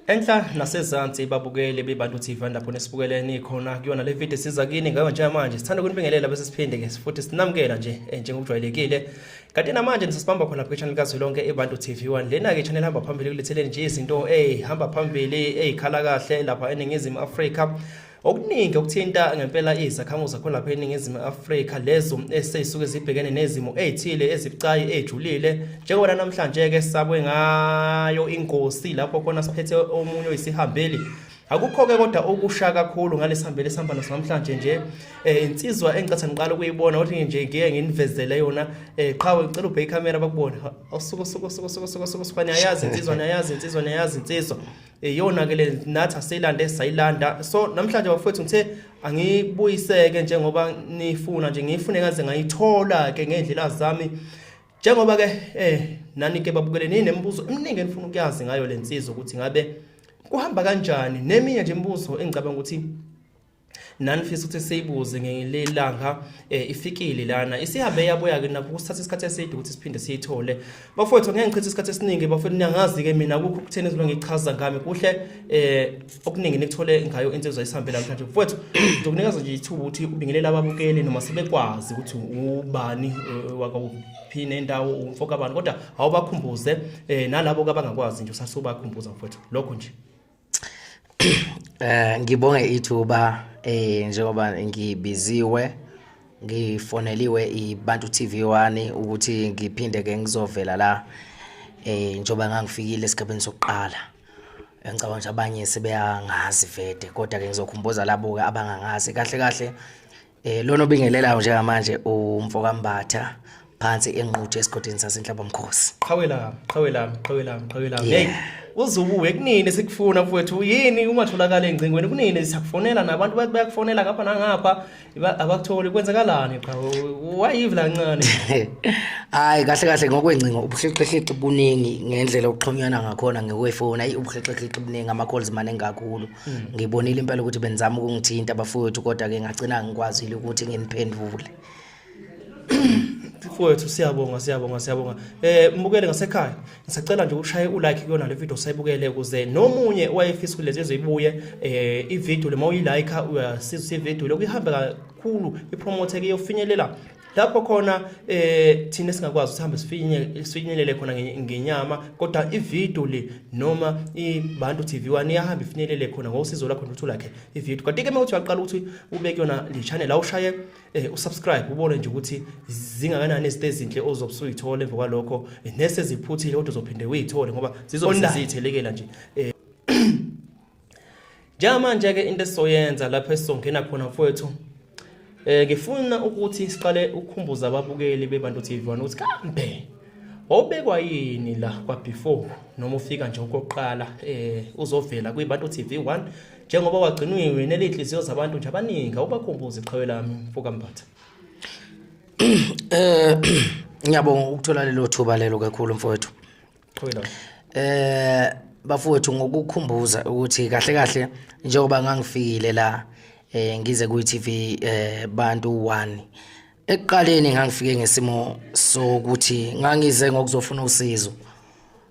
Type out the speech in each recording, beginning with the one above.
Enhla nasezansi babukeli beBantu TV lapho nesibukeleni khona kuyona le video siza kini ngayo nje manje sithanda ukunibingelela bese siphinde ke futhi sinamukela nje njengokujwayelekile. Kanti namanje nisibamba khona lapha channel kaZwelonke eBantu TV1 lena ke channel hamba phambili kulitheleni nje izinto hamba phambili ezikhala kahle lapha eNingizimu Afrika. Okuningi okuthinta ngempela izakhamuzi zakho lapha eNingizimu Afrika lezo eseyisuke zibhekene nezimo ezithile ezibucayi ejulile njengoba namhlanje ke sabwe ngayo ingosi lapho khona siphethe omunye oyisihambeli. Akukho ke kodwa okusha kakhulu ngalesihambeli esihamba namhlanje nje insizwa engicatha ngiqala ukuyibona uthi nje ngeke nginivezele yona qhawe ngicela ubheke camera bakubona suka yazi insizwa yona ke le nathi asilande sayilanda. So namhlanje bafowethu ngithe angibuyiseke njengoba nifuna nje ngifune ngaze ngayithola ke ngendlela zami njengoba ke nani ke babukele ninembuzo eminingi enifuna ukuyazi ngayo lensizwa ukuthi ngabe kuhamba kanjani neminye nje imibuzo engicabanga ukuthi nanifisa ukuthi siyibuze ngelelanga ifikile lana isihambe yaboya ke napho kusithatha isikhathi eside ukuthi siphinde siyithole. Bafowethu ngeke ngichithe isikhathi esiningi bafowethu niyangazi ke mina ukukho ukutheni izolo ngichaza ngami kuhle okuningi nikthole ngayo insizwa isihambela namhlanje. Bafowethu ngizokunikeza nje ithuba ukuthi ubingelela ababukeli noma sebekwazi ukuthi ubani wakawuphina endawo umfoka abantu kodwa awubakhumbuze nalabo abangakwazi nje usasubakhumbuza bafowethu lokho nje. Ngibonge ithuba njengoba ngibiziwe ngifoneliwe iBantu TV1 ukuthi ngiphinde ke ngizovela la njengoba ngangifikile esigabeni sokuqala. Ngicabanga nje abanye sebeyangazi vede kodwa ke ngizokhumbuza labo ke abangangazi kahle lona obingelelayo njengamanje umfoka Mbatha phansi enquthe esigodini sasenhlabamkhosi. Qhawelami hey uzubuye kunini sikufuna mfowethu yini ungatholakala engcingweni kunini siyakufonela nabantu bathi bayakufonela ngapha nangapha abakutholi kwenzakalani cha wayivla kancane. Hayi kahle ngokwencingo ubuhlexehlexi buningi ngendlela oxhonyana ngakhona ngekwefona ubuhlexehlexi buningi ama calls maningi kakhulu. Ngibonile impela ukuthi benzama ukungithinta abafowethu kodwa ke ngagcina ngikwazile ukuthi nginiphendule. Mfowethu siyabonga. Mbukele ngasekhaya ngisacela nje ukushaye ulike kuyona le video sayibukele ukuze nomunye wayefisa kulezi ezibuye ivideo le mawuyilike uyasiza ivideo lokuhamba kakhulu ipromote ke yofinyelela lapho khona thina singakwazi sihambe sifinyelele khona ngenyama kodwa ivideo le noma iBantu TV1 iyahamba ifinyelele khona ngosizo lakho ukuthi ulike ivideo. Kanti ke mawuthi uyaqala ukuthi ubeke yona le channel awushaye usubscribe ubone nje ukuthi zingakanani izinto ezinhle ozobusuyithola emva kwalokho nese ziphuthile kodwa uzophinde uyithole ngoba zizobuzithelekela nje. Jamanje ke into esizoyenza lapho esizongena khona mfowethu ngifuna ukuthi siqale ukukhumbuza ababukeli beBantu TV1 ukuthi kambe wawubekwa yini la kwa before noma ufika nje okoqala uzovela kwiBantu TV1 njengoba wagciniwe nelihliziyo zabantu nje abaningi awubakhumbuze Qhawelami mfoka Mbatha. Ngiyabonga ukuthola lelo thuba lelo kakhulu mfowethu. Qhawelami. Bafowethu ngokukhumbuza ukuthi kahle njengoba ngangifikile la ngize ku TV Bantu 1 ekuqaleni ngangifike ngesimo sokuthi ngangize ngokuzofuna usizo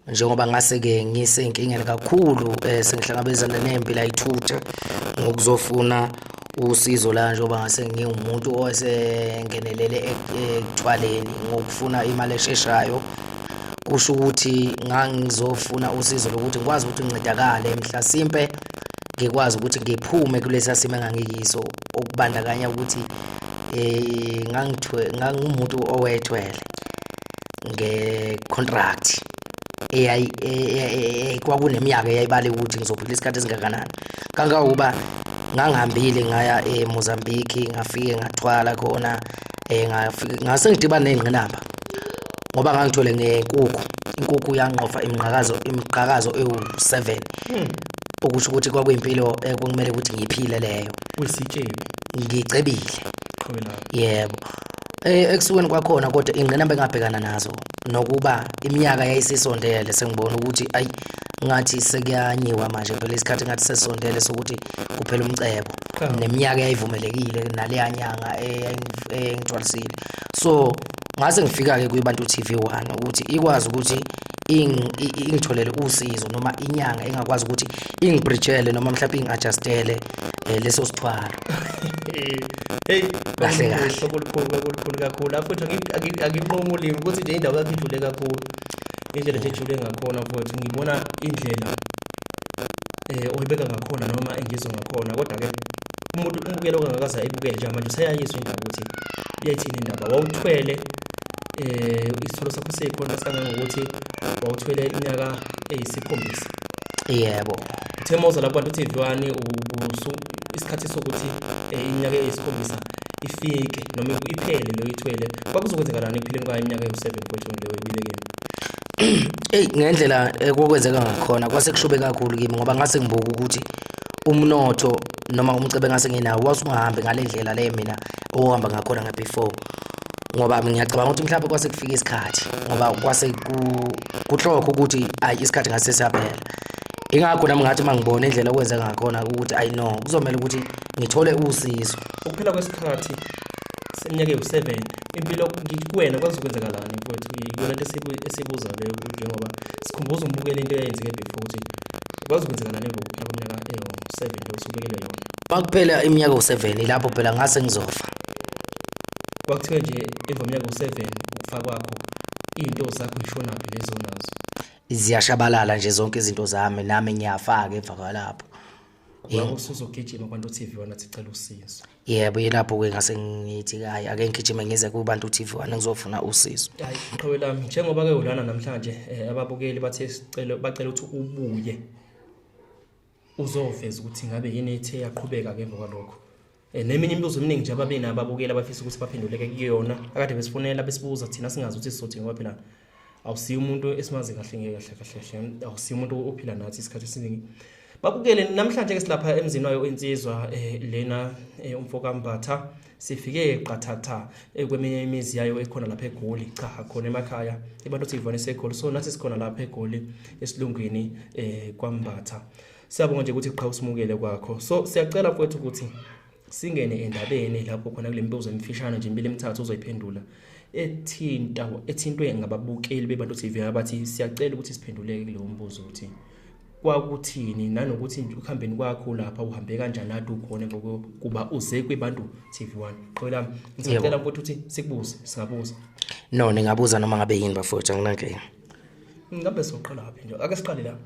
njengoba ngase ke ngisenkingeni kakhulu sengihlangabezana nempilo ayithutha ngokuzofuna usizo la njengoba ngase ngingumuntu owasengenelele ekuthwaleni ngokufuna imali esheshayo kusho ukuthi ngangizofuna usizo lokuthi ngikwazi ukuthi ngincedakale mhlasimpe ngikwazi ukuthi ngiphume kulesa simo engangiyiso okubandakanya ukuthi ngangumuntu owethwele ngecontract kwakuneminyaka eyayibale ukuthi ngizophila isikhathi esingakanani kangakuba ngangihambile ngaya eMozambique ngafike ngathwala khona ngase ngidibana nezingqinamba ngoba ngangithole inkukhu yanqofa imiqhakazo ewu7 okusho ukuthi kwakuyimpilo ekumele ukuthi ngiphile leyo uyisitshebe ngicebile Qhawelami. yebo ekusukeni kwakhona kodwa ingqinamba engabhekana nazo nokuba iminyaka yayisisondele sengibona ukuthi ayi ngathi sekuyanyiwa manje phela isikhathi ngathi sesondele sokuthi kuphela umcebo neminyaka yayivumelekile naleya nyanga engithwalisile so ngase ngifika ke kwiBantu TV1 ukuthi ikwazi ukuthi ingitholele usizo noma inyanga engakwazi ukuthi ingibridgele noma mhlawumbe ingadjustele leso sithwalo. Hey, Kahle kahle. kakhulu kakhulu. Futhi akinqomo ulimi ukuthi nje indawo yakho ijule kakhulu. Indlela nje ejule ngakhona futhi ngibona indlela oyibeka ngakhona noma engizwe ngakhona, kodwa ke umuntu umbukelo ongakaza ayibukele nje manje useyayizwa indaba ukuthi iyayithini indaba. Wawuthwele isitholo sakho sekhona sangangokuthi wawuthwele iminyaka eyisikhombisa. Yebo. Uthemoza lapha kwaNtu TV1 isikhathi sokuthi iminyaka eyisikhombisa ifike noma iphele lo ithwele. Kwakuzokwenzekalani ekuphileni kwayo iminyaka eyi7 mfowethu leyo ibibekeni? Ngendlela kokwenzeka ngakhona kwase kushube kakhulu kimi ngoba ngase ngibuka ukuthi umnotho noma umcebe ngase nginawo wasungahambi ngalendlela le mina ohamba ngakhona nga-before, ngoba ngiyacabanga ukuthi mhlawumbe kwase kufika isikhathi ngoba kwase kuhlokho ukuthi ayi isikhathi ngase siyaphela. Ingakho nami ngathi mangibona indlela okwenzeka ngakhona ukuthi ayi no kuzomela ukuthi ngithole usizo. Ukuphela kwesikhathi seminyaka eyi7 impilo kuwena kwazokwenzekalani mfowethu? Iyona into esibuza leyo njengoba sikhumbuza umbukela into eyenzeke before ukuthi kwazokwenzekalani ngokuphela kweminyaka eyi7 lo usubekele yona. Makuphela iminyaka u7 lapho phela ngase ngizofa. Kwakuthiwe nje emva kweminyaka u7 ukufa kwakho izinto zakho ishonaphi lezo nazo? Ziyashabalala nje zonke izinto zami nami ngiyafaka emva kwalapho. Usuzogijima kwaNtu TV1 athi cela usizo. Yebo, yilapho ke ngase ngithi hayi ake ngigijime ngize kuBantu TV1 ngizofuna usizo. Hayi qhawe lami, njengoba ke ulana namhlanje ababukeli bathe bacela ukuthi ubuye uzoveza ukuthi ngabe yini ethe yaqhubeka ke emva kwalokho. Neminye imibuzo eminingi nje ababena ababukeli abafisa ukuthi baphenduleke kuyona akade besifonela besibuza thina singazi ukuthi sizothi ngoba phela awusiyo umuntu esimazi kahle kahle awusiyo umuntu ophila nathi isikhathi esiningi. Babukele namhlanje ke silapha emzini wayo insizwa lena umfokambatha sifike eqathatha kweminye imizi yayo ekhona lapha eGoli, cha khona emakhaya iBantu TV1 sekholo, so nathi sikhona lapha eGoli esilungwini kwaMbatha. Siyabonga nje ukuthi qha usimukele kwakho, so siyacela mfowethu ukuthi singene endabeni lapho khona kule mibuzo emfishane nje impilo emithathu uzoyiphendula ethintwe ngababukeli beBantu TV abathi siyacela ukuthi siphenduleke kulo mbuzo ukuthi kwakuthini nanokuthi ukuhambeni kwakho lapha uhambe kanjani lathi ukhona ngokuba uze kweBantu TV1. Qolami ngicela mfowethu ukuthi sikubuze singabuza. No, ningabuza noma ngabe yini bafowethu anginankinga. Ngabe soqala lapha nje ake siqale la.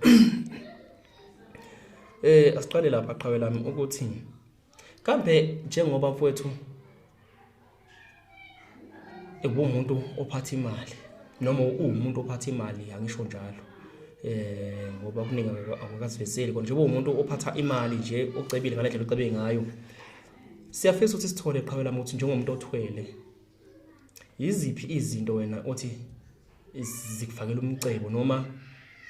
Asiqale lapha qhawe lami ukuthi kambe njengoba mfowethu umuntu ophatha imali noma umuntu ophatha imali angisho njalo ngoba kuningi akukasivezeli konje umuntu ophatha imali nje ocebile ngalendlela ocebe ngayo. Siyafisa ukuthi sithole qhawe lami ukuthi njengomuntu othwele yiziphi izinto wena othi zikufakela umcebo noma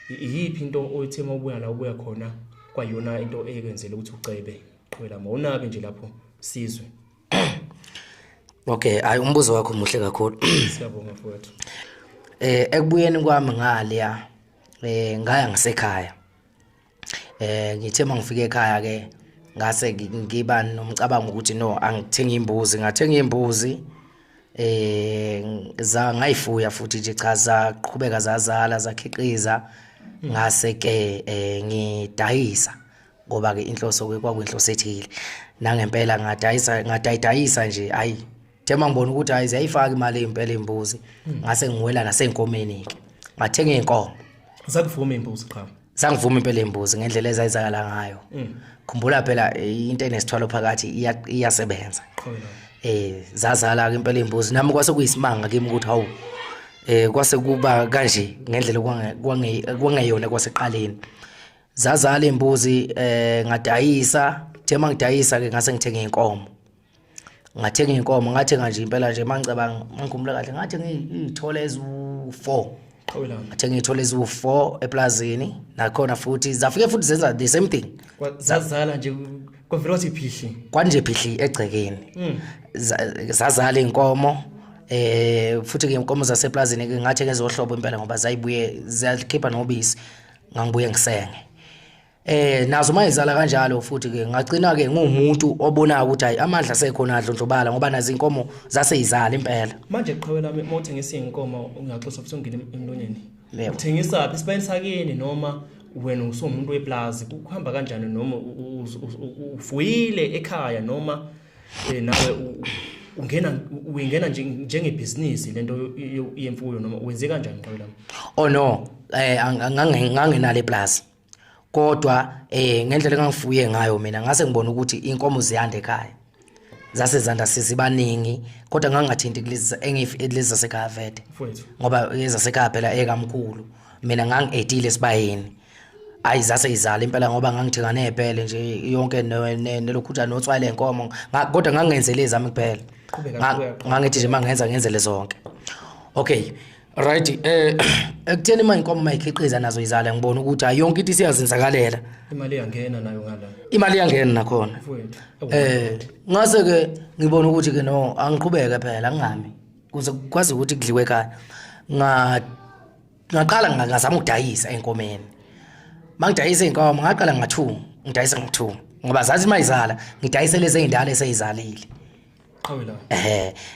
iyiphi into oyithema ubuya la ubuya khona kwayona into ekwenzele ukuthi ucebe qhawe lami awunabe nje lapho sizwe. Okay, ayi umbuzo wakho muhle kakhulu. Siyabonga mfowethu. Ekubuyeni kwami ngaliya ngaya ngasekhaya. Ngithe mangifika ekhaya ke ngase ngiba nomcabango ukuthi no angithenga imbuzi, ngathenga imbuzi ngayifuya futhi nje cha zaqhubeka zazala zakhiqiza ngase ke ngidayisa ngoba ke inhloso kwakuyinhloso ethile nangempela ngadayisa nje ayi tema ngibona ukuthi hayi ziyayifaka imali impela imbuzi ngase ngiwela nasenkomeni ke ngathenga inkomo. Zakuvuma imbuzi qha. Sangivuma impela imbuzi ngendlela ezayizakala ngayo. Khumbula phela into enesithwalo phakathi iyasebenza. Zazala ke impela imbuzi nami kwase kuyisimanga kimi ukuthi hawu kwase kuba kanje ngendlela kwangeyona kwaseqaleni. Zazala imbuzi ngadayisa, tema ngidayisa ke ngase ngithenga inkomo. Ngathenga inkomo ngathenga nje impela nje mangicabanga ngikhumbula kahle ngathenga izithole ezu4. Ngathenga izithole ezu4 eplazini nakhona futhi zafike futhi zenza the same thing. Zazala nje kwavela wathi phihli. Kwanje phihli egcekeni. Zazala inkomo futhi ke inkomo zaseplazini ke ngathenga ezohlobo impela ngoba zayibuye ziyakhipha nobisi ngangibuye ngisenge. Nazo mayizala kanjalo futhi ke ngagcina ke ngumuntu obona ukuthi hayi amandla sekhona adlondlobala ngoba nazi inkomo zaseyizala impela. Manje qhawela uma uthengisa inkomo ungaxoxa futhi ungene emlonyeni. Yebo. Uthengisa phi sibayeni sakini noma wena usumuntu weplaza kuhamba kanjani noma ufuyile ekhaya noma nawe uyingena njengebhizinisi lento yemfuyo noma wenze kanjani qhawela? Oh no, ngangenale plaza. Kodwa ngendlela engangifuye ngayo mina ngase ngibona ukuthi inkomo ziyanda ekhaya. Zase zanda sizibaningi kodwa ngangathinti kulezi zasekhaya vete. Mfowethu. Ngoba ezasekhaya phela ekamkhulu. Mina ngangi-edile sibayeni. Ayi zase izala impela ngoba ngangithenga nephele nje yonke nelokhuta notswayile inkomo kodwa ngangenzele ezami kuphela. Ngangithi nje mangenza ngenzele zonke. Okay. Right, ekutheni manje inkomo mayikhiqiza nazo izala ngibona ukuthi ayonke into isiyazenzakalela. Imali iyangena nayo ngala. Imali iyangena nakhona. Mfowethu. Ngase ke ngibona ukuthi ke no angiqhubeke phela ngingami. Kuze kwazi ukuthi kudliwe ekhaya. Ngaqala ngazama ukudayisa enkomeni. Mangidayisa inkomo ngaqala nga2, ngidayisa nga2 ngoba zathi mayizala ngidayise lezi ezindala eseyizalile. Qhawela.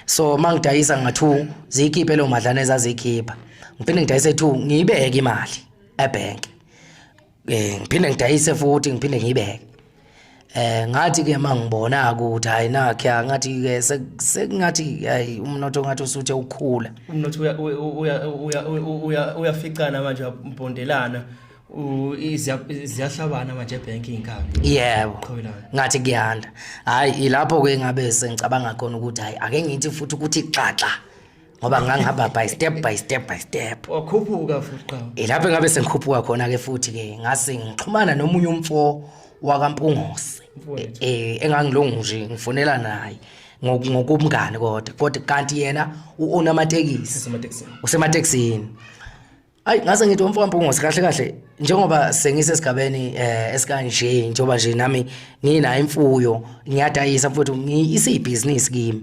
So mangidayisa nga2 zikhiphe lo madlana ezazikhipha. Ngiphinde ngidayise 2 ngiyibeke imali ebank. Ngiphinde ngidayise futhi ngiphinde ngiyibeke. Ngathi ke mangibona ukuthi hayi nakhe ngathi ke sekungathi hayi umnotho ngathi usuthe ukukhula. Umnotho uyaficana manje umbondelana. Ziyahlabana manje ebank inkabi. Yebo. Ngathi kuyanda. Hayi ilapho ke ngabe sengicabanga khona ukuthi hayi ake ngithi futhi ukuthi xaxa. Ngoba ngangihamba by step. Wakhuphuka futhi qha. Ilapho ngabe sengikhuphuka khona ke futhi ke ngase ngixhumana nomunye umfo wakaMpungose. Engangilungu nje ngifonela naye ngokubungane kodwa kanti yena uona amatekisi. Usematekisini. Ayi ngase ngithi umfowampungosi kahle njengoba sengisesigabeni esikanje njengoba nje nami ngina imfuyo ngiyadayisa futhi isibhizinisi kimi.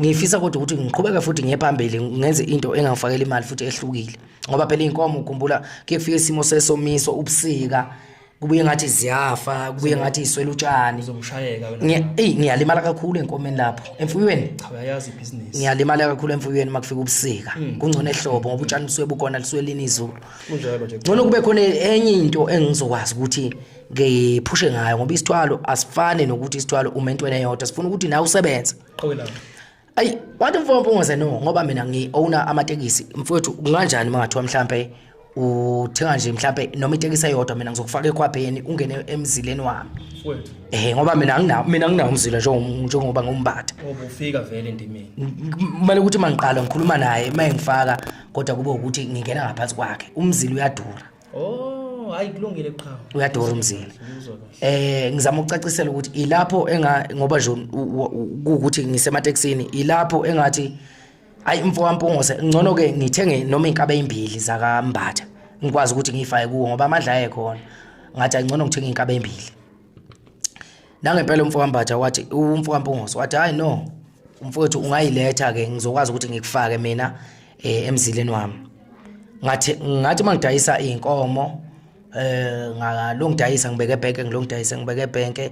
Ngifisa kodwa ukuthi ngiqhubeke futhi ngiye phambili ngenze into engangifakela imali futhi ehlukile ngoba phela inkomo ukhumbula kufika isimo sesomiso ubusika kubuye ngathi ziyafa kubuye ngathi iswele utshani uzokushayeka wena. Ngiyalimala kakhulu enkomeni lapho emfuyweni. Cha uyayazi ibhizinisi. Ngiyalimala kakhulu emfuyweni makufika ubusika kungcono ehlobo ngoba utshani busuke bukhona lisuke linizulu. Kunjalo nje. Ngcono kube khona enye into engizokwazi ukuthi ngiphushe ngayo ngoba isithwalo asifane nokuthi isithwalo umentweni eyodwa sifuna ukuthi nawe usebenze. Qhawela. Ayi wathi mfowampungoze no ngoba mina ngi-owner amatekisi mfowethu kunganjani mangathiwa mhlambe uthenga nje mhlambe noma itekisi eyodwa mina ngizokufaka ekhwapheni ungene emzileni wami. Mfowethu. Ngoba mina nginawo umzila njengoba ngumbatha. Ufika vele endimeni. Kumele ukuthi mangiqala ngikhuluma naye mayengifaka kodwa kube ukuthi ngingena ngaphansi kwakhe umzila uyadura. Oh hayi kulungile qha. Uyadura umzila. Ngizama ukucacisela ukuthi ilapho ngoba nje ukuthi ngisematekisini ilapho engathi ayi mfowampungoze ngcono ke ngithenge noma inkabe ezimbili zakambatha ngikwazi ukuthi ngifake kuwo ngoba amandla ayekhona ngathi angcono ngithenga inkabe ezimbili. Nangempela umfowambatha wathi umfowampungoze wathi hayi no umfowethu ungayiletha ke ngizokwazi ukuthi ngikufake mina emzileni wami. Ngathi mangidayisa inkomo ngalongidayisa ngibeke ebhenke ngilongidayisa ngibeke ebhenke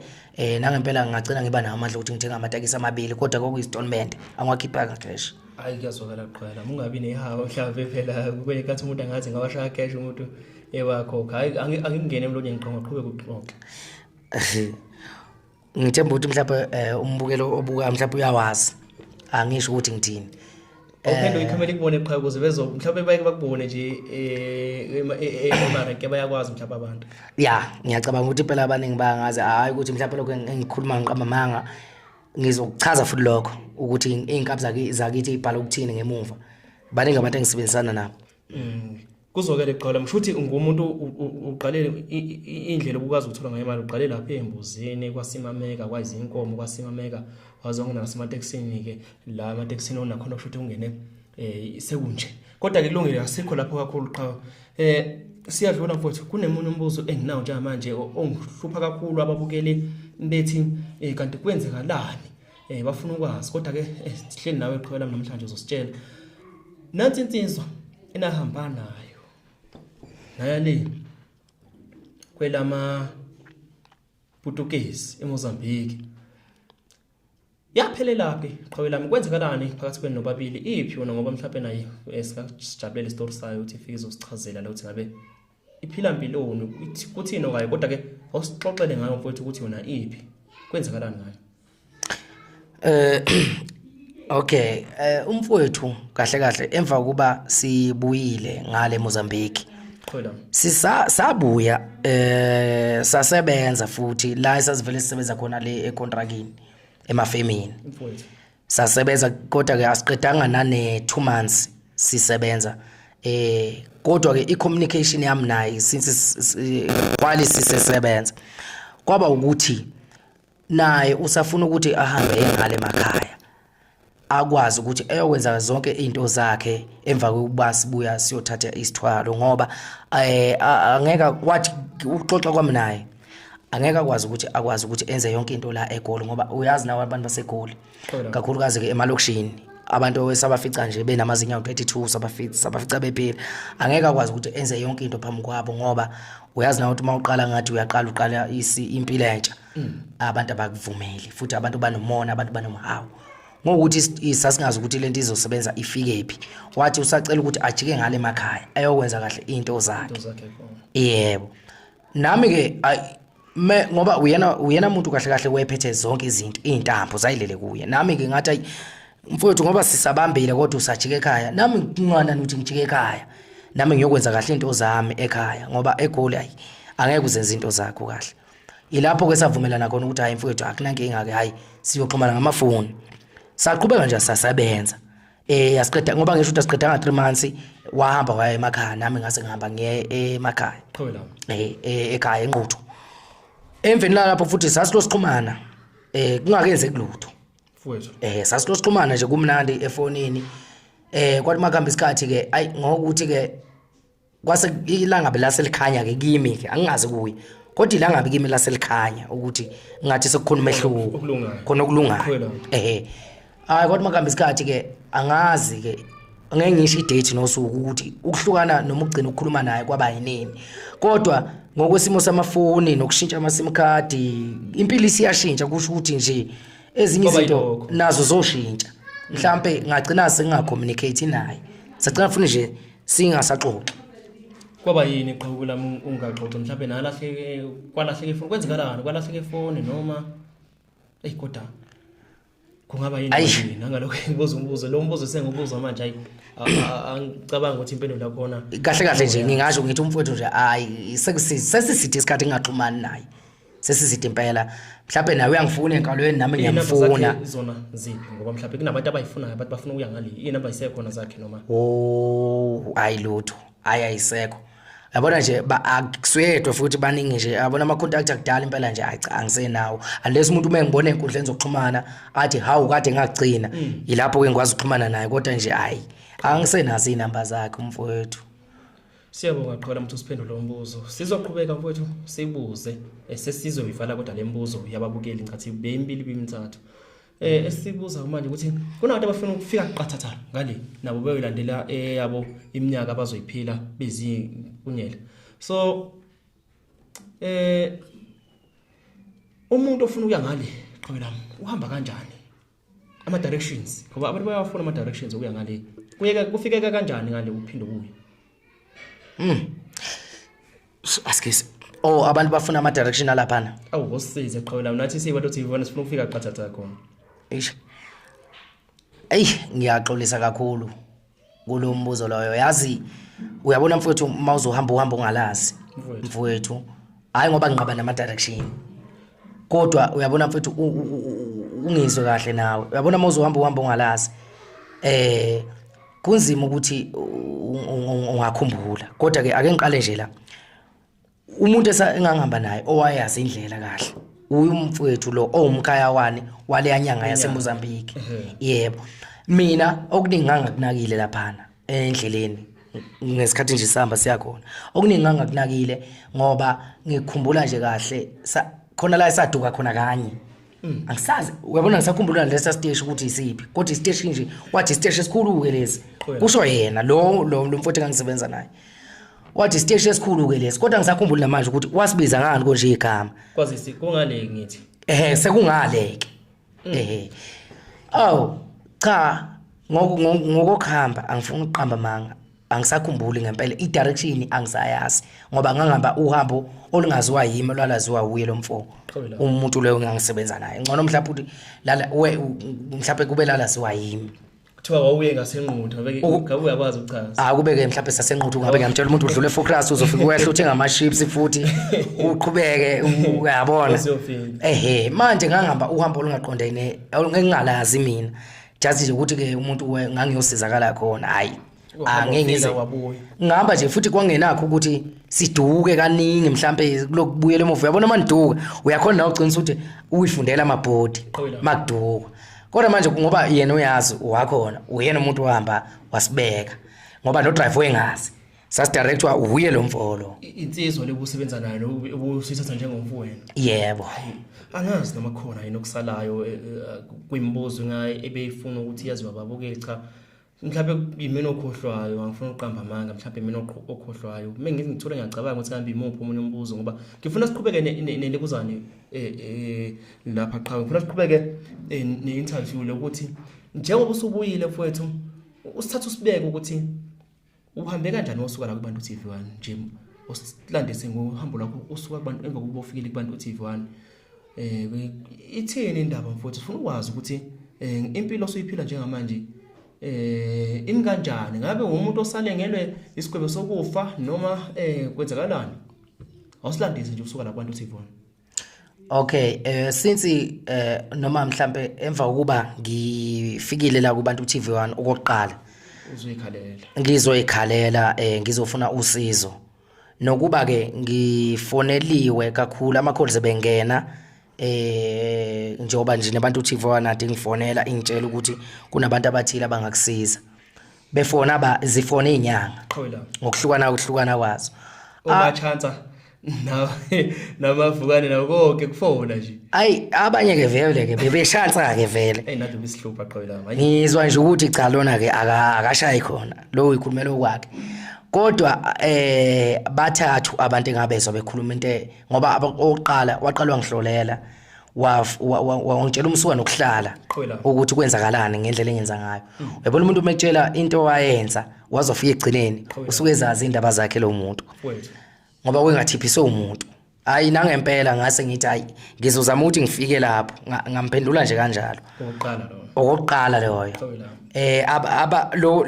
nangempela ngagcina ngiba nawo amandla ukuthi ngithenga amatekisi amabili kodwa kokuyistolment angiwakhipha cash. Hayi kuyazwakala qhwela ungabi nehawo mhlawumbe phela kube kathi umuntu angathi ngawasha cash umuntu ewakho hayi angingene emlonyeni ngiqhubeke ukuxoxa. Ngithemba ukuthi mhlawumbe umbukelo obuka mhlawumbe uyawazi angisho ukuthi ngithini. Uphinde ikhamera ikubone qha ukuze mhlawumbe bayike bakubone nje emarket bayakwazi mhlawumbe abantu. Ya ngiyacabanga ukuthi phela abaningi bayangazi hayi ukuthi mhlawumbe lokho engikhuluma ngiqamamanga ngizokuchaza futhi lokho ukuthi inkabi zakithi ibhala ukuthini ngemuva. Baningi abantu engisebenzisana nabo. Kuzokele qala mshuthi ungumuntu uqale indlela obukwazi ukuthola ngayo imali uqale lapha embuzini kwasimameka kwazi inkomo kwasimameka wazonke nasematekisini ke la amatekisini onakhona ushuthi ungene sekunje kodwa ke kulungile asikho lapho kakhulu qha siyadlula mfowethu kunemunye umbuzo enginawo nje manje ongihlupha kakhulu ababukeli bethi kanti kwenzekalani bafuna ukwazi kodwa ke sihleli nawe eqhwela namhlanje uzositshela nansi insizwa enahamba nayo nayale kwelama Portuguese eMozambique. Yaphelela ke qhawe lami kwenzekalani phakathi kwenu nobabili iphi wona ngoba mhlawumbe naye esikajabulela istory sayo uthi ifike izosichazela la uthi ngabe iphila impiloni kuthini okaye kodwa ke awusixoxele ngayo mfowethu ukuthi wona iphi kwenzekalani ngayo. Okay, umfowethu kahle kahle emva kuba sibuyile ngale Mozambique. Sabuya sasebenza futhi la esasivele sisebenza khona le econtrakini emafemini. Sasebenza kodwa ke asiqedanga nane 2 months sisebenza. Kodwa ke icommunication yami naye since kwali sisebenza kwaba ukuthi naye usafuna ukuthi ahambe ngale emakhaya akwazi ukuthi eyokwenza zonke izinto zakhe emva kokuba sibuya siyothatha isithwalo ngoba angeka wathi uxoxa kwami naye angeka akwazi ukuthi enze yonke into la eGoli ngoba uyazi nawe abantu baseGoli kakhulukazi ke emalokishini abantu esabafica nje benamazinyo 22 sabafica bephila angeka akwazi ukuthi enze yonke into phambi kwabo ngoba uyazi nawe ukuthi mawuqala ngathi uqala impilo entsha abantu abakuvumeli futhi abantu banomona abantu banomhawu ngokuthi sasingazi ukuthi lento izosebenza ifike phi wathi usacela ukuthi ajike ngale emakhaya ayokwenza kahle into zakhe. Yebo nami ke ngoba uyena umuntu kahle kahle wephethe zonke izinto izintambo zayilele kuye nami ke ngathi mfowethu ngoba sisabambile kodwa usajike ekhaya nami ngingana ukuthi ngijike ekhaya nami ngiyokwenza kahle into zami ekhaya ngoba eGoli angeke uzenze into zakho kahle. Ilapho ke savumelana khona ukuthi hayi mfowethu akunankinga ke hayi siyoxhumana ngamafoni. Saqhubeka nje sasebenza. Yasiqeda ngoba ngisho ukuthi asiqedanga 3 months wahamba waya emakhaya nami ngase ngihamba ngiye emakhaya. Ekhaya enquthu. Emveni lapho futhi sasilosixhumana kungakenze kulutho. Mfowethu. Sasilosixhumana nje kumnandi efonini. Kwathi makhamba isikhathi ke ayi ngokuthi ke kwase ilanga belaselikhanya ke kimi ke angingazi kuye. Kodwa ilanga kimi laselikhanya ukuthi ngathi sekukhona umehluko khona okulungayo. Hayi kodwa makhamba isikhathi ke angazi ke ngeke ngisho idate nosuku ukuthi ukuhlukana noma ugcina ukukhuluma naye kwaba yinini kodwa ngokwesimo samafoni nokushintsha ama-sim card impilo isiyashintsha kusho ukuthi nje ezinye izinto nazo zoshintsha mhlambe ngagcina sengingacommunicate naye sagcina futhi nje singasaxoxa. Kwaba yini qhawe lami ungaxoxa mhlambe nalahleke kwalahleke ifoni kwenzekalani kwalahleke ifoni noma kodwa kungaba yini nangalokho ngibuza umbuzo lo mbuzo sengibuza manje hayi angicabanga ukuthi impendulo lakhona kahle kahle nje ngingasho ngithi umfowethu nje hayi sesisithi isikhathi engaxhumani naye sesisithi impela mhlawumbe nawe uyangifuna enkalweni nami ngiyamfuna zona ziphi ngoba mhlawumbe kunabantu abayifunayo abantu bafuna ukuya ngale inamba isekhona zakhe noma hayi lutho ayisekho yabona nje akuswedwe futhi baningi nje yabona ama contact akudala impela nje angisenawo unless umuntu uma ngibona enkundleni zokuxhumana athi hawu kade ngagcina ilapho ke ngikwazi ukuxhumana naye kodwa nje hayi angisenazi inamba zakhe umfowethu. Siyabonga qhola mthu siphendule umbuzo sizoqhubeka mfowethu sibuze sesizoyivala kodwa lembuzo yababukeli ngathi beyimbili bimithathu esibuza manje ukuthi kunabantu abafuna ukufika qathatha ngale nabo beyolandela yabo iminyaka abazoyiphila bezikunyela so umuntu ofuna ukuya ngale qhawe lami uhamba kanjani ama directions ngoba abantu bayafuna ama directions ukuya ngale kufikeka kanjani ngale uphinde ubuye askisi abantu bafuna ama direction alaphana awusize qhawe lami nathi siyibantu TV1 sifuna ukufika qathatha khona. Ngiyaxolisa kakhulu kulo mbuzo loyo yazi uyabona mfowethu mawuzohamba uhamba ungalazi mfowethu hayi ngoba ngiqaba nama direction kodwa uyabona mfowethu ungizwe kahle nawe uyabona mawuzohamba uhamba ungalazi kunzima ukuthi ungakhumbula kodwa ke ake ngiqale nje la umuntu engangihamba naye owayazi indlela kahle uyumfowethu lo owumkhaya wale yanyanga yaseMozambique. Yebo mina okuningi ngangakunakile laphana endleleni ngesikhathi nje sihamba siyakhona okuningi ngangakunakile ngoba ngikhumbula nje kahle khona la esaduka khona kanye angisazi uyabona ngisakhumbula lesa stage ukuthi isiphi kodwa istage nje wathi istage esikhulu ke lezi kusho yena lo mfowethu engangisebenza naye wathi siteshi esikhulu ke lesi kodwa ngisakhumbula manje ukuthi wasibiza ngani konje igama kwazisi kungale ngithi sekungaleke cha ngokukhamba angifuni ukuqamba manga angisakhumbuli ngempela i-direction angisayazi ngoba ngangihamba uhambo olungaziwa yimi lwalaziwa uye lo mfo umuntu leyo ngangisebenza naye ngcono mhlawumbe ukuthi lala mhlawumbe kube lalaziwa yimi kuthiwa wawuye ngasenquthu ngabe uyakwazi ukuchaza kubeke mhlawumbe sasenquthu ngabe ngiyamtshela umuntu udlule focus uzofika wehla uthi ngama-chips futhi uqhubeke uyabona manje ngangihamba uhambo olungaqondene ngingalazi mina jazi nje ukuthi ke umuntu ngangiyosizakala khona hayi angeke ngihamba nje futhi kwangenakho ukuthi siduke kaningi mhlambe kulokubuyela emuva uyabona manduka uyakhona na ucinisa ukuthi uyifundela amabhodi makuduka kodwa manje ngoba yena uyazi wakhona uyena umuntu ohamba wasibeka ngoba no driver wengazi sasidirectwa uye lo mfolo insizwa lebusebenza nayo ubusithatha njengomfowenu yebo angazi noma khona yini okusalayo kwimbuzo ngaye ebeyifuna ukuthi yaziwe babukeli cha mhlawumbe imini okhohlwayo angifuna uqamba amanga mhlawumbe imini okhohlwayo mengithi ngithola ngiyacabanga ukuthi kambe imuphi omunye umbuzo ngoba ngifuna siqhubeke nelekuzane lapha qha ngifuna siqhubeke ne-interview lokuthi njengoba usubuyile mfowethu usithatha usibeke ukuthi uhambe kanjani osuka la kubantu TV1 nje osilandise ngohambo lakho usuka kubantu emva kokuba ufikile kubantu TV1 ithini indaba mfowethu ufuna ukwazi ukuthi impilo osuyiphila njengamanje ini kanjani ngabe umuntu osalengelwe isigwebo sokufa noma kwenzakalani awusilandise nje usuka la kubantu TV1 okay since noma mhlambe emva kokuba ngifikile la kubantu TV1 okokuqala ngizoyikhalela ngizofuna usizo nokuba ke ngifoneliwe kakhulu ama-calls bengena njengoba nje nabantu TV1 ade ngifonela ingitshela ukuthi kunabantu abathile abangakusiza befona zifone inyanga ngokuhlukana kwazo chance namavukane nakonke kufona nje ayi abanye ke vele ke bebeshansa ke vele nathi bisihlupha qhawela ngizwa nje ukuthi cha lona ke akashayi khona lo ikhulumelo kwakhe kodwa bathathu abantu engabezwa bekhuluma into ngoba oqala waqalwa ngihlolela wangitshela umsuka nokuhlala ukuthi kwenzakalani ngendlela engenza ngayo uyabona umuntu umekutshela into wayenza wazofika egcineni usuke ezazi indaba zakhe lo muntu ngoba wengathiphiswe umuntu hayi nangempela ngase ngithi hayi ngizozama ukuthi ngifike lapho ngamphendula nje kanjalo okokuqala loyo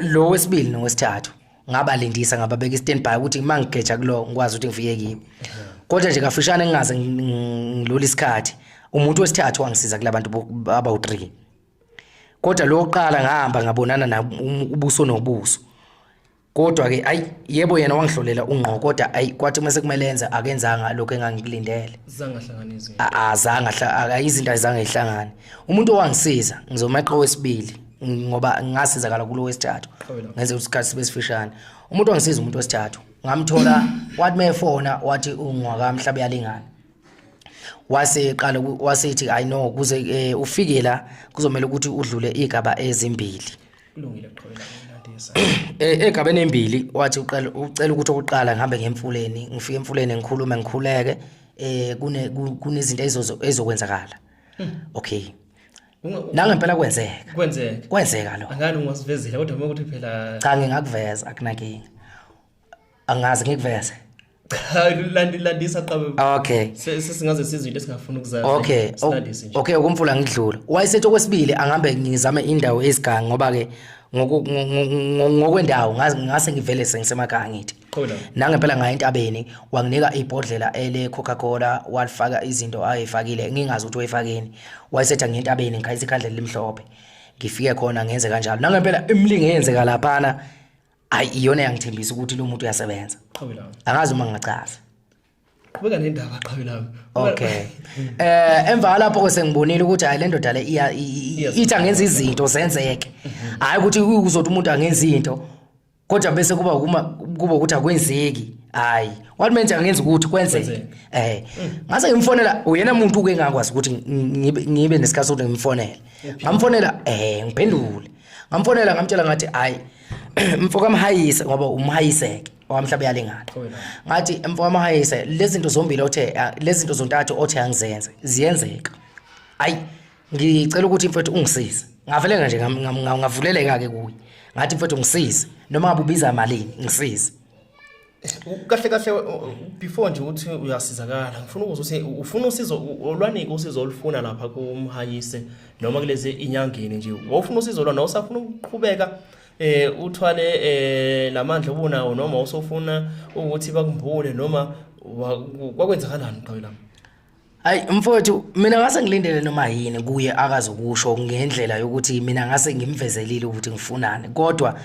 lo wesibili nowesithathu ngabalindisa ngababeka i-standby ukuthi mangigeja kulo ngikwazi ukuthi ngifike kibo kodwa nje kafishane ngingaze ngilula isikhathi umuntu wesithathu wangisiza kulabantu aba-3 kodwa lo oqala ngahamba ngabonana na ubuso nobuso kodwa ke ayi yebo yena wangihlolela ungqo kodwa ayi kwathi mase kumele enza akenzanga lokho engangikulindele azange izinto azange ihlangane umuntu owangisiza ngizomeqa wesibili ngoba ngasizakala kulo wesithathu ngenze isikhathi sibe sifishane umuntu wangisiza umuntu wesithathu ngamthola wathi mefona wathi ungwaka mhlabe yalingana waseqala wasithi I know kuze ufike la kuzomela ukuthi udlule igaba ezimbili kulungile qhawela landisa egabeni embili wathi ucela ukuthi oqala ngihambe ngemfuleni ngifike emfuleni ngikhulume ngikhuleke kunezinto ezokwenzakala okay nangempela kwenzeka lo angani ungasivezile kodwa uma ukuthi phela cha ngingakuveza akunakinga angazi ngikuveze landisa qabe okay sesingaze sizwe into esingafuna ukuzazi okay ukumfula ngidlula wayesethi okwesibili angambe ngizame indawo esigangi ngoba ke ngokwendawo ngase ngivele sengisemakhaya ngithi nangempela ngaye entabeni wanginika ibhodlela ele Coca-Cola walifaka izinto ayifakile ngingazi ukuthi wayifakeni wayesethi ngentabeni ngayisa ikhandlela limhlophe ngifike khona ngenze kanjalo nangempela imlingi eyenzeka laphana ayi iyona yangithembisa ukuthi lo muntu uyasebenza angazi uma ngingachaza kubeka nendaba qhawelami okay emva lapho sengibonile ukuthi hayi le ndoda le ithi angenza izinto zenzeke hayi ukuthi uzothi umuntu angenza into kodwa bese kuba ukuthi akwenzeki hayi wathi manje angenza ukuthi kwenzeke ngase ngimfonela uyena umuntu ke engakwazi ukuthi ngibe nesikhathi sokuthi ngimfonele ngamfonela ngiphendule ngamfonela ngamtshela ngathi hayi mfoka mhayise ngoba umhayiseke owamhlaba yalingana ngathi mfowami Mahayise lezi zinto zombili othe lezi zinto zontathu othe angizenze ziyenzeka ayi ngicela ukuthi mfethu ungisize ngavelenga nje ngavuleleka ke kuye ngathi mfethu ngisize noma ngabe ubiza malini ngisize kahle before nje uthi uyasizakala ngifuna ukuthi ufuna usizo olwanike usizo olufuna lapha kuMahayise noma kulezi inyangeni nje wawufuna usizo lwana usafuna ukuqhubeka uthwale lamandla obunawo noma usofuna ukuthi bakumbule noma kwakwenzakalani qhawela hayi mfowethu mina ngase ngilindele noma yini kuye akazokusho ngendlela yokuthi mina ngase ngimvezelile ukuthi ngifunani kodwa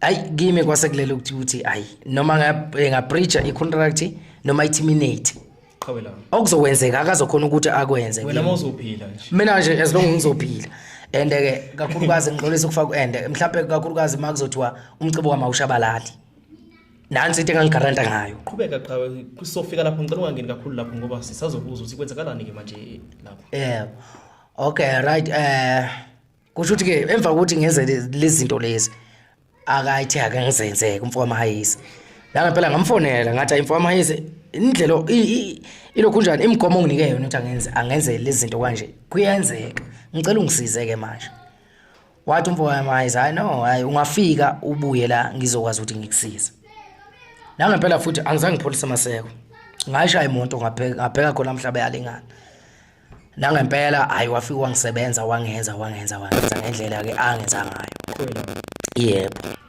hayi kimi kwasekulele ukuthi hayi noma ngabreacha icontract noma iterminate qhawela okuzokwenzeka akazokhona ukuthi akwenze wena mawuzophila nje mina nje as long ngizophila and ke kakhulukazi ngixolisa ukufaka and mhlawumbe kakhulukazi makuzothiwa umcibo wamawushabalali nansi into engangigaranta ngayo qhubeka qhawe kusofika lapho ngicela ungangeni kakhulu lapho ngoba sisazobuza ukuthi kwenzakalani ke manje lapho okay right kusho ukuthi ke emva kokuthi ngenze lezi zinto lezi akayithi ake ngizenzeke umfowami Mahayise la ngempela ngamfonela ngathi umfowami Mahayise indlela ilokhu njani imigomo onginike yona ukuthi angenze lezi zinto kanje kuyenzeka ngicela ungisize ke manje wathi umfowami Mahayise hayi no hayi ungafika ubuye la ngizokwazi ukuthi ngikusize la ngempela futhi angizange ngipholisa maseko ngayishaya imoto ngabheka khona mhlaba yalingana la ngempela hayi wafika wangisebenza wangenza ngendlela ke angenza ngayo yebo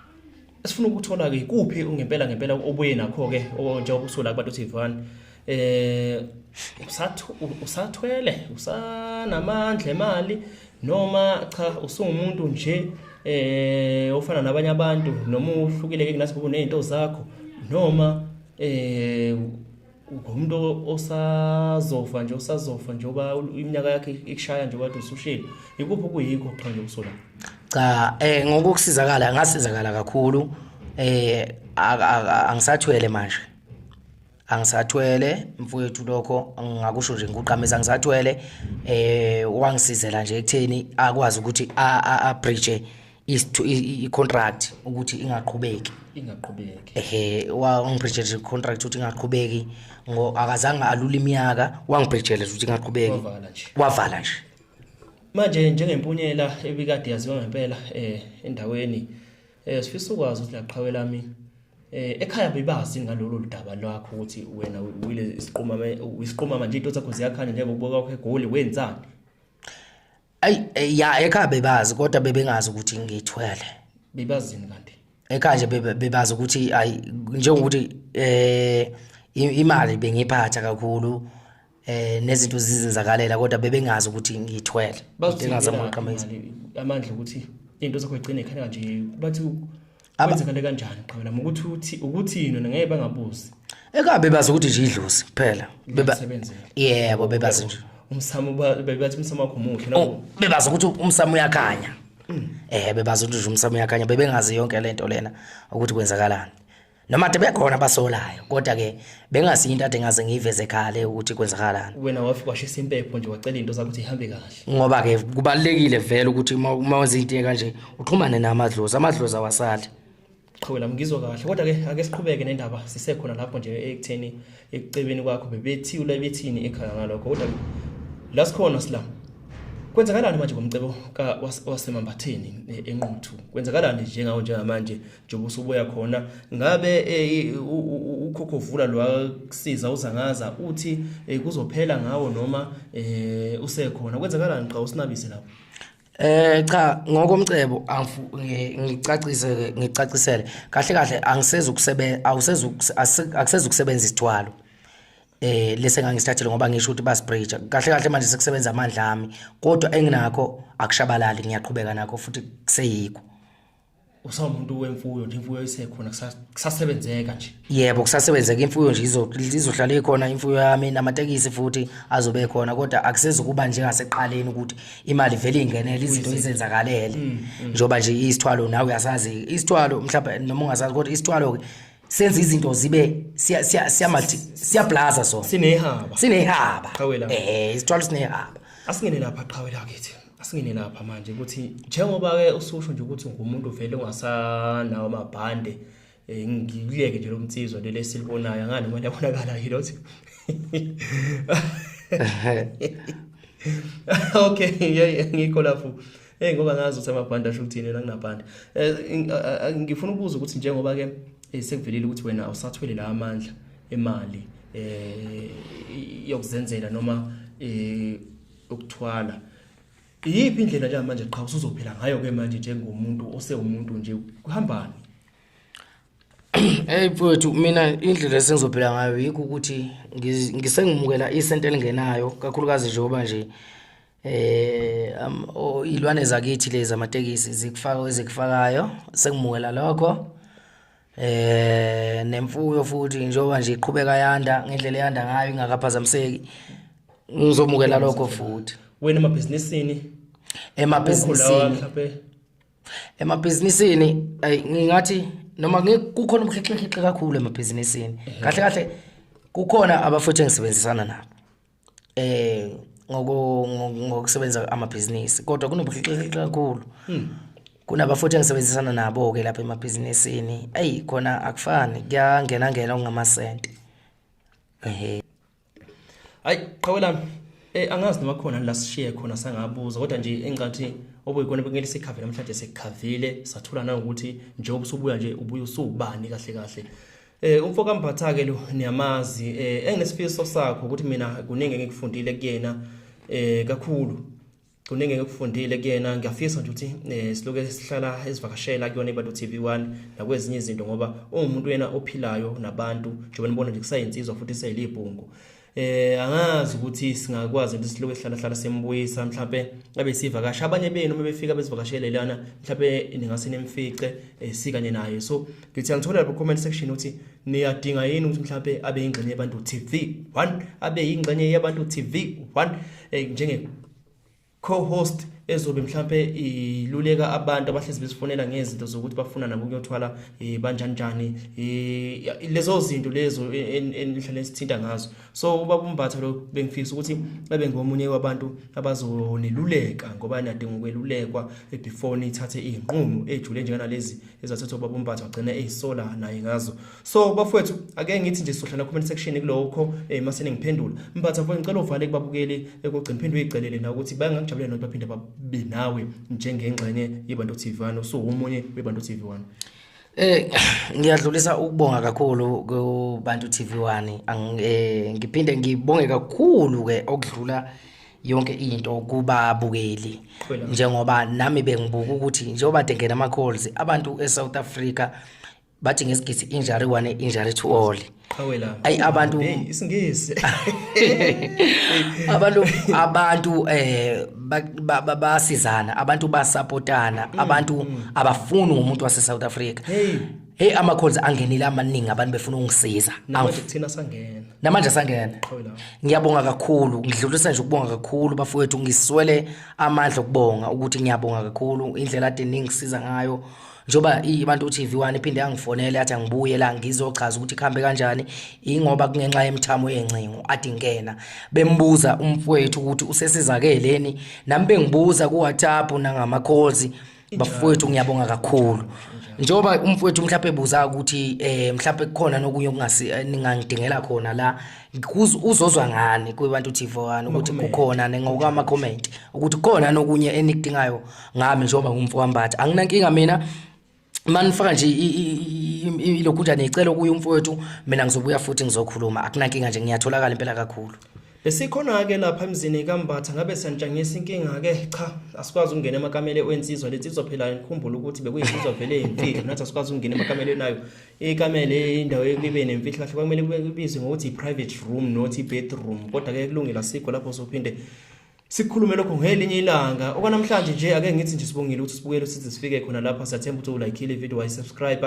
esifuna ukuthola ke kuphi ngempela obuye nakho ke njengoba usula kubantu TV1 usathwele usanamandla emali noma cha usungumuntu nje ofana nabanye abantu noma uhlukile ke kunasibo nezinto zakho noma umuntu usazofa njengoba iminyaka yakhe ikushaya nje kade usushile ikuphi kuyikho cha nje usula cha ngokusizakala ngasizakala kakhulu angisathwele manje angisathwele mfowethu lokho ngakusho nje nguqameza angisathwele wangisizela nje ekutheni akwazi ukuthi breache i-contract ukuthi ingaqhubeki wangibreache i-contract ukuthi ingaqhubeki akazange alula iminyaka wangibreachela ukuthi ingaqhubeki wavala nje manje njengempunyela ebikade yaziwa ngempela endaweni sifisa ukwazi ukuthi laqhawe lami ekhaya bebazi ngalolu daba lwakho ukuthi wena uyile isiqhuma manje into zakho ziyakhanya njengokuboka kwakho egoli wenzani ya ekhaya bebazi kodwa bebengazi ukuthi ngithwele bebazini kanti ekhaya nje bebazi ukuthi ayi njengokuthi imali bengiphatha kakhulu nezinto zizenzakalela kodwa bebengazi ukuthi ngithwele amandla ukuthi into zakho igcine ekhaya nje bathi kwenzekale kanjani qhawela ukuthi yini ngeke bangabuzi ekhaya bebazi ukuthi nje idlozi kuphela yebo bebazi nje umsamo bebathi umsamo wakho muhle nabo bebazi ukuthi umsamo uyakhanya bebazi ukuthi umsamo uyakhanya bebengazi yonke lento lena ukuthi kwenzakalani noma bekhona basolayo kodwa ke bengasinto ade ngaze ngiveze ekhale ukuthi kwenzakalani wena wafika washisa impepho nje wacela into zakho ukuthi ihambe kahle ngoba ke kubalekile vele ukuthi uma wenza into kanje uxhumane namadlozi awasali qhawela ngizwa kahle kodwa ke ake siqhubeke nendaba sisekhona lapho nje ekutheni ekucebeni kwakho bebethiyula bethini ekhaya ngalokho kodwa la sikhona sila kwenzakalani manje ngomcebo wasemambatheni enquthu kwenzakalani njengawo njengamanje njengoba usubuya khona ngabe ukhokhovula lwakusiza uzangaza uthi kuzophela ngawo noma usekhona kwenzakalani xa usinabise lapho cha ngokomcebo ngicacisele kahle akusezukusebenza isithwalo lese ngangisithathele ngoba ngisho ukuthi basibreacha kahle manje sekusebenza amandla ami kodwa enginakho akushabalali ngiyaqhubeka nakho futhi kuseyikho usawumuntu wemfuyo nje imfuyo isekhona kusasebenzeka nje yebo kusasebenzeka imfuyo nje izohlala ikhona imfuyo yami namatekisi futhi azobe khona kodwa akusezukuba njengaseqaleni ukuthi imali vele ingenele izinto izenzakalele njoba nje isithwalo nawe uyasazi isithwalo mhlawumbe noma ungasazi kodwa isithwalo senza izinto zibe siyablaza so sinehaba qhawela isithwalo sinehaba asingene lapha qhawela kithi asingene lapha manje ukuthi njengoba ke ususho nje ukuthi ungumuntu vele ungasanawo amabhande ngikuyeke nje lo mtsizwa leli esilibonayo ngani manje yabonakala yilothi okay ngikho lapho ngoba ngazi ukuthi amabhanda asho ukuthini la kunabhanda ngifuna ukubuza ukuthi njengoba ke sekuvelile ukuthi wena awusathwele la amandla emali yokuzenzela noma ukuthwala iyiphi indlela nje manje qha usuzophila ngayo ke manje njengomuntu osewumuntu nje kuhambani mfowethu mina indlela esengizophila ngayo yikho ukuthi ngisengimukela isento elingenayo kakhulukazi njengoba nje ilwane zakithi lezi amatekisi zikufakayo sengimukela lokho nemfuyo futhi njengoba nje iqhubeka yanda ngendlela yanda ngayo ingakaphazamiseki ngizomukela lokho futhi wena emabhizinisini ngingathi noma kukhona umkhixexixe kakhulu emabhizinisini kahle kahle kukhona abafuthi engisebenzisana nabo ngokusebenza amabhizinisi kodwa kunobukhixexixe kakhulu kunabafuthi engisebenzisana nabo ke lapha emabhizinisini khona akufani kuyangena ongamasente qhawelami angazi noma khona la sishiye khona sangabuza kodwa nje engathi obuyikona bengele sikhavile namhlanje sekhavile sathula nangokuthi njengoba usubuya nje ubuye usubani kahle kahle umfoka Mbatha ke lo niyamazi enginesifiso sakho ukuthi mina kuningi engikufundile kuyena kakhulu kuningi engikufundile kuyena ngiyafisa nje ukuthi siloke sihlala esivakashela kuyona iBantu TV1 nakwezinye izinto ngoba umuntu yena ophilayo nabantu njengoba nibona nje kusayinsizwa futhi sayilibhungu angazi ukuthi singakwazi ukuthi siloke sihlala sembuyisa mhlawumbe abe sivakasha abanye benu uma befika bezivakashele lana mhlawumbe ningase nemfice sikanye naye so ngithi angithola lapha comment section ukuthi niyadinga yini ukuthi mhlawumbe abe ingxenye yabantu TV1 abe ingxenye yabantu TV1 njenge co-host ezobe mhlawumbe iluleka abantu abahlezi besifonela ngezinto zokuthi bafuna nabo ukuyothwala banjanjani lezo zinto lezo enihlale sithinta ngazo so ubaba uMbatha lo bengifisa ukuthi abe ngomunye wabantu abazoniluleka ngoba niyadinga ukwelulekwa before nithathe izinqumo ejule njengana lezi ezathathwa ubaba uMbatha wagcina ezisola naye ngazo so bafowethu ake ngithi nje sizohlala comment section kulokho masene ngiphendula Mbatha mfowethu ngicela uvale kubabukeli ekugcina phendwe icelele na ukuthi bayangakujabulela nokuthi baphinde binawe njengengxenye yeBantu TV1 usuwumunye weBantu TV1 ngiyadlulisa ukubonga kakhulu kuBantu TV1 ngiphinde ngibonge kakhulu ke okudlula yonke into kubabukeli njengoba nami bengibuka ukuthi njengoba dengena ama calls abantu eSouth Africa bathi ngesigisi injury 1 injury to all abantu isingisi abantu basizana abantu basupportana abantu abafuni umuntu wase South Africa ama calls angenile amaningi abantu befuna ungisiza namanje sangena ngiyabonga kakhulu ngidlulisa nje ukubonga kakhulu bafowethu ngiswele amandla okubonga ukuthi ngiyabonga kakhulu indlela ade ningisiza ngayo njoba iBantu TV1 iphinde yangifonela yathi angibuye la ngizochaza ukuthi ikhambe kanjani ingoba kungenxa yemthamo yencingo ade ngena bembuza umfowethu ukuthi usesizakeleni nami bengibuza ku WhatsApp nangama calls bafowethu ngiyabonga kakhulu njoba umfowethu mhlawumbe ebuza ukuthi mhlawumbe kukhona nokunye okungangidingela khona la uzozwa ngani kuBantu TV1 ukuthi kukhona ngokama comment ukuthi kukhona nokunye enikudingayo ngami njoba ngumfowethu Mbatha anginankinga mina manifaka nje ilokuthi necela kuye umfowethu mina ngizobuya futhi ngizokhuluma akunankinga nje ngiyatholakala impela kakhulu besikhona ke lapha emzini kaMbatha ngabe sanjangisa inkinga ke cha asikwazi ukungena emakamele wensizwa lensizwa phela ngikhumbula ukuthi bekuyinsizwa vele imfihlo nathi asikwazi ukungena emakamele nayo ikamele indawo ekube nemfihlo kahle kwamele kubizwe ngokuthi i-private room not i-bedroom kodwa ke kulungile asikho lapho sophinde sikhulume lokho ngelinye ilanga okwanamhlanje nje ake ngithi nje sibongile ukuthi sibukele sithi sifike khona lapha siyathemba ukuthi ulike ile video wayisubscribe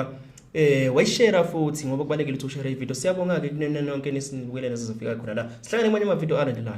wayishare futhi ngoba kubalekile ukuthi ushare ivideo siyabonga ke kunene nonke nisinibukele nasizofika khona la sihlangane manje ama video alandelayo